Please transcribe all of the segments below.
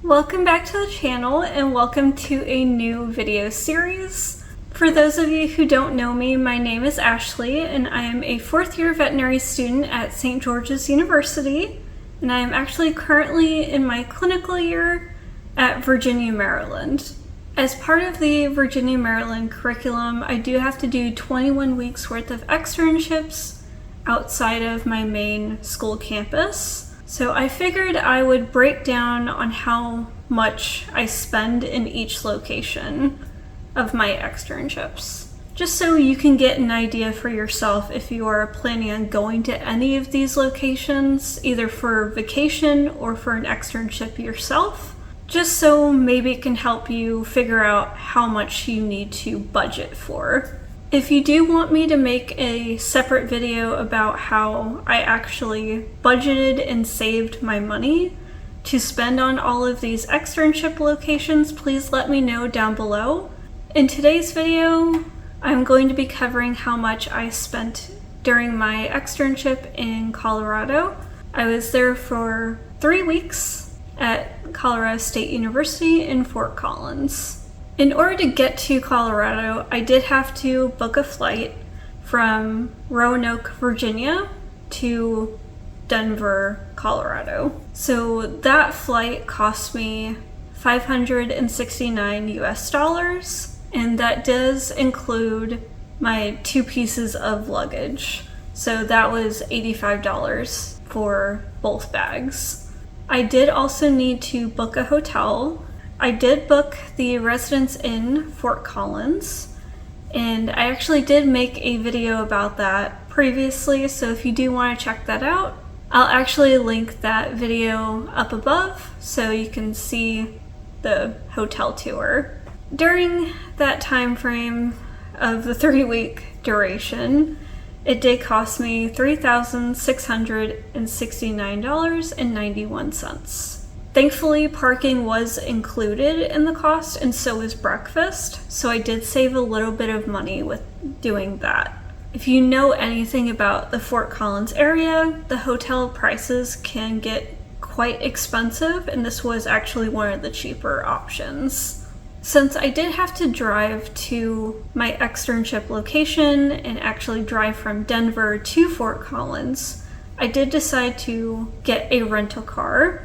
Welcome back to the channel and welcome to a new video series. For those of you who don't know me, my name is Ashley and I am a fourth year veterinary student at St. George's University, and I am actually currently in my clinical year at Virginia, Maryland. As part of the Virginia, Maryland curriculum, I do have to do 21 weeks worth of externships outside of my main school campus. So I figured I would break down on how much I spend in each location of my externships, just so you can get an idea for yourself if you are planning on going to any of these locations, either for vacation or for an externship yourself, just so maybe it can help you figure out how much you need to budget for. If you do want me to make a separate video about how I actually budgeted and saved my money to spend on all of these externship locations, please let me know down below. In today's video, I'm going to be covering how much I spent during my externship in Colorado. I was there for 3 weeks at Colorado State University in Fort Collins. In order to get to Colorado, I did have to book a flight from Roanoke, Virginia to Denver, Colorado. So that flight cost me $569 US, and that does include my 2 pieces of luggage. So that was $85 for both bags. I did also need to book a hotel. I did book the Residence Inn FortCollins, and I actually did make a video about that previously, so if you do want to check that out, I'll actually link that video up above so you can see the hotel tour. During that time frame of the 3-week duration, it did cost me $3,669.91. Thankfully, parking was included in the cost, and so was breakfast, so I did save a little bit of money with doing that. If you know anything about the Fort Collins area, the hotel prices can get quite expensive, and this was actually one of the cheaper options. Since I did have to drive to my externship location and actually drive from Denver to Fort Collins, I did decide to get a rental car,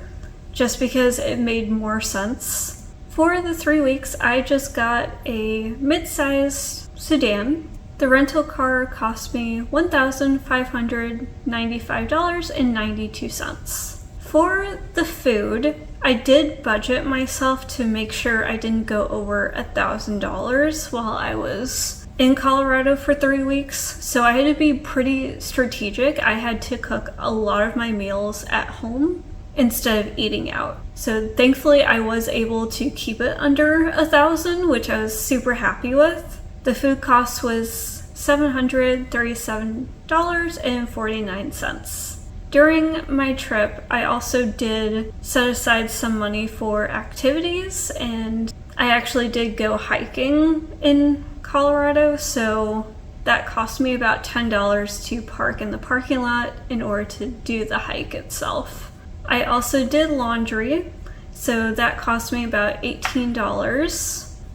just because it made more sense. For the 3 weeks, I just got a mid-sized sedan. The rental car cost me $1,595.92. For the food, I did budget myself to make sure I didn't go over $1,000 while I was in Colorado for 3 weeks, so I had to be pretty strategic. I had to cook a lot of my meals at home instead of eating out. So thankfully I was able to keep it under $1,000, which I was super happy with. The food cost was $737.49. During my trip, I also did set aside some money for activities, and I actually did go hiking in Colorado, so that cost me about $10 to park in the parking lot in order to do the hike itself. I also did laundry, so that cost me about $18.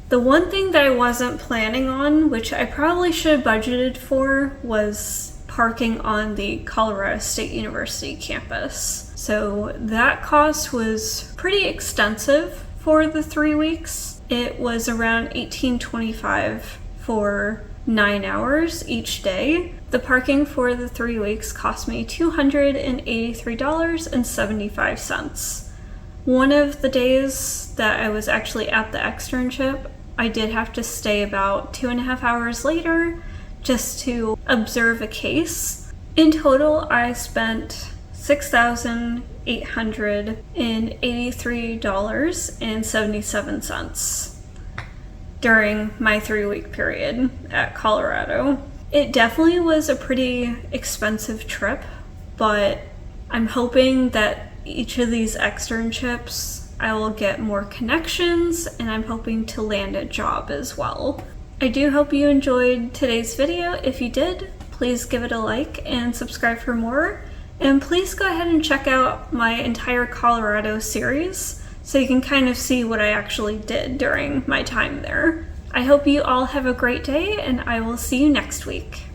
The one thing that I wasn't planning on, which I probably should have budgeted for, was parking on the Colorado State University campus. So that cost was pretty extensive for the 3 weeks. It was around $18.25 for 9 hours each day. The parking for the 3 weeks cost me $283.75. One of the days that I was actually at the externship, I did have to stay about 2.5 hours later just to observe a case. In total, I spent $6,883.77 during my 3-week period at Colorado. It definitely was a pretty expensive trip, but I'm hoping that each of these externships I will get more connections, and I'm hoping to land a job as well. I do hope you enjoyed today's video. If you did, please give it a like and subscribe for more. And please go ahead and check out my entire Colorado series. so you can kind of see what I actually did during my time there. I hope you all have a great day, and I will see you next week.